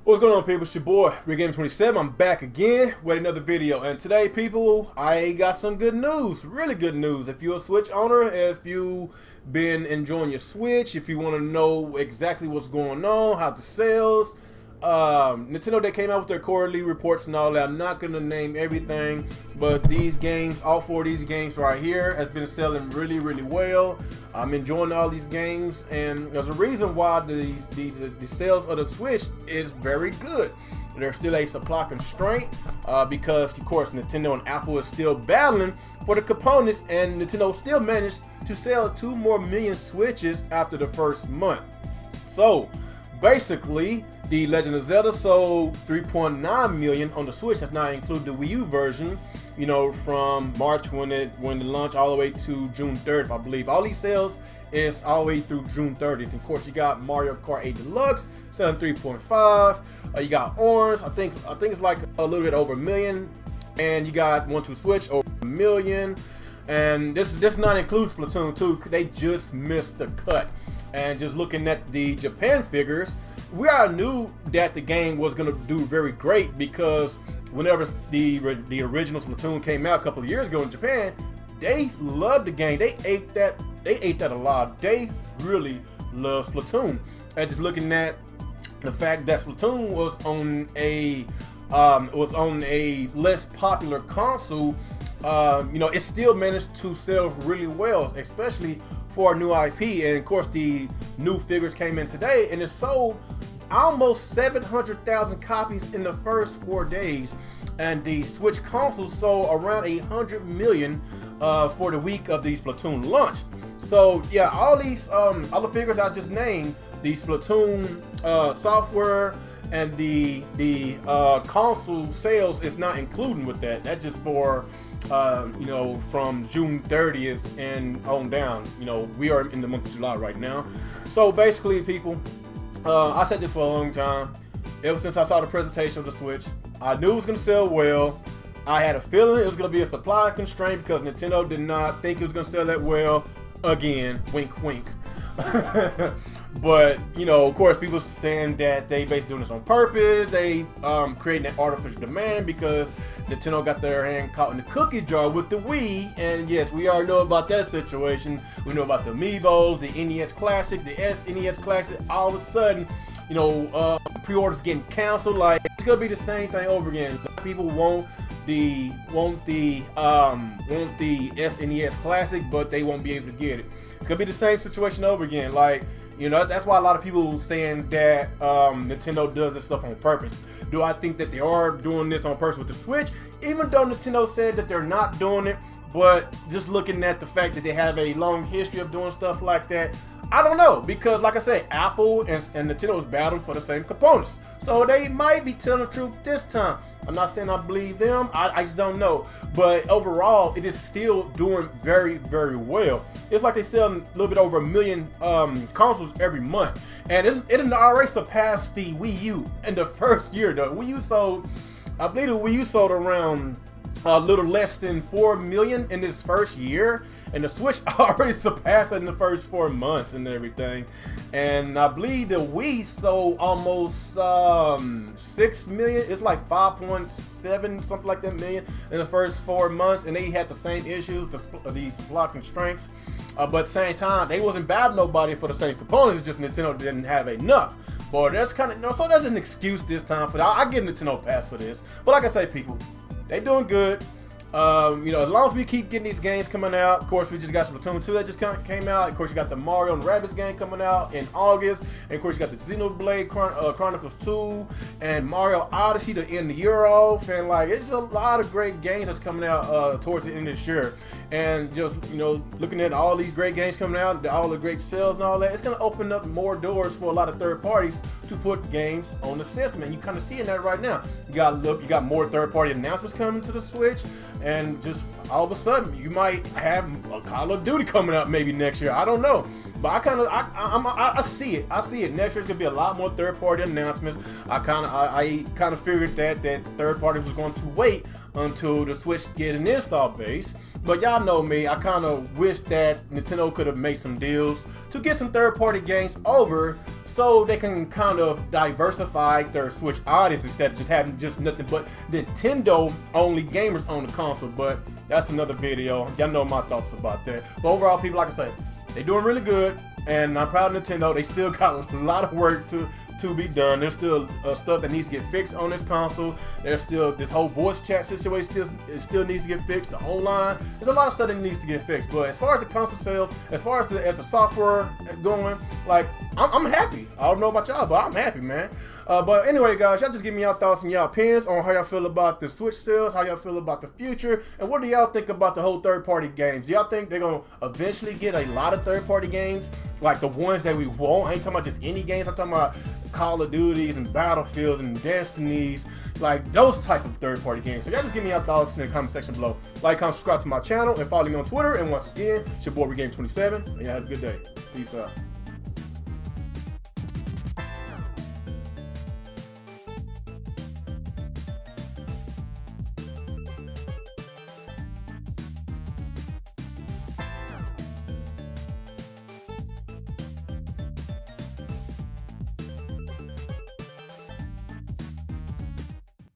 What's going on, people? It's your boy, ReGame27. I'm back again with another video. And today, people, I got some good news. Really good news. If you're a Switch owner, if you've been enjoying your Switch, if you want to know exactly what's going on, how the sales, Nintendo, they came out with their quarterly reports and all that. I'm not going to name everything, but these games, all four of these games right here, has been selling really, really well. I'm enjoying all these games, and there's a reason why the sales of the Switch is very good. There's still a supply constraint because, of course, Nintendo and Apple is still battling for the components, and Nintendo still managed to sell 2 more million Switches after the first month. So, basically, The Legend of Zelda sold 3.9 million on the Switch. That's not including the Wii U version, you know, from March when it launched all the way to June 30th, I believe. All these sales is all the way through June 30th. Of course, you got Mario Kart 8 Deluxe selling 3.5. You got Orange, I think it's like a little bit over a million, and you got 1-2 Switch over a million. And this not includes Splatoon 2. They just missed the cut. And just looking at the Japan figures, we already knew that the game was going to do very great because whenever the original Splatoon came out a couple of years ago in Japan, they loved the game. They ate that a lot. They really love Splatoon. And just looking at the fact that Splatoon was on a less popular console, you know, it still managed to sell really well, especially for a new IP. And of course, the new figures came in today, and it sold almost 700,000 copies in the first 4 days. And the Switch console sold around 100 million for the week of the Splatoon launch. So yeah, all these other figures I just named, the Splatoon software and the console sales is not including with that. That's just for you know, from June 30th and on down. You know, we are in the month of July right now. So basically, people, I said this for a long time. Ever since I saw the presentation of the Switch, I knew it was going to sell well. I had a feeling it was going to be a supply constraint because Nintendo did not think it was going to sell that well. Again, wink, wink. But, you know, of course, people saying that they basically doing this on purpose. They creating that artificial demand because Nintendo got their hand caught in the cookie jar with the Wii. And yes, we already know about that situation. We know about the Amiibos, the NES Classic, the SNES Classic. All of a sudden, you know, pre-orders getting canceled. Like, it's gonna be the same thing over again. People want the SNES Classic, but they won't be able to get it. It's gonna be the same situation over again. Like, you know, that's why a lot of people saying that Nintendo does this stuff on purpose. Do I think that they are doing this on purpose with the Switch? Even though Nintendo said that they're not doing it, but just looking at the fact that they have a long history of doing stuff like that, I don't know. Because like I said, Apple and Nintendo is battling for the same components. So they might be telling the truth this time. I'm not saying I believe them. I just don't know. But overall, it is still doing very, very well. It's like they sell a little bit over 1 million consoles every month. And it already surpassed the Wii U in the first year, though. Wii U sold, I believe the Wii U sold around a little less than 4 million in this first year, and the Switch already surpassed it in the first 4 months and everything. And I believe the Wii sold almost 6 million. It's like 5.7 something like that million in the first 4 months, and they had the same issues, these supply constraints. But at the same time, they wasn't battling nobody for the same components. It's just Nintendo didn't have enough. But that's kind of, you know, so that's an excuse this time for that. I give Nintendo a pass for this. But like I say, people, they doing good. You know, as long as we keep getting these games coming out. Of course, we just got Splatoon 2 that just came out. Of course, you got the Mario and Rabbids game coming out in August. And of course, you got the Xenoblade Chronicles 2 and Mario Odyssey to end the year off. And like, it's a lot of great games that's coming out towards the end of this year. And just, you know, looking at all these great games coming out, all the great sales and all that, it's going to open up more doors for a lot of third parties to put games on the system. And you kind of seeing that right now. You got more third party announcements coming to the Switch. And just all of a sudden, you might have a Call of Duty coming out maybe next year. I don't know, but I see it. I see it. Next year's gonna be a lot more third-party announcements. I kind of figured that third party was going to wait until the Switch get an install base. But y'all know me. I kind of wish that Nintendo could have made some deals to get some third-party games over so they can kind of diversify their Switch audience instead of just having just nothing but Nintendo only gamers on the console. But that's another video. Y'all know my thoughts about that. But overall, people, like I say, they're doing really good, and I'm proud of Nintendo. They still got a lot of work to be done. There's still stuff that needs to get fixed on this console. There's still this whole voice chat situation still needs to get fixed. The online, there's a lot of stuff that needs to get fixed. But as far as the console sales, as far as the software going, like I'm happy. I don't know about y'all, but I'm happy, man. But anyway, guys, y'all just give me y'all thoughts and y'all opinions on how y'all feel about the Switch sales, how y'all feel about the future, and what do y'all think about the whole third-party games? Do y'all think they're gonna eventually get a lot of third-party games, like the ones that we want? I ain't talking about just any games. I'm talking about Call of Duties and Battlefields and Destinies, like those type of third-party games. So y'all just give me your thoughts in the comment section below. Like, comment, subscribe to my channel, and follow me on Twitter. And once again, it's your boy Game27, and y'all have a good day. Peace out.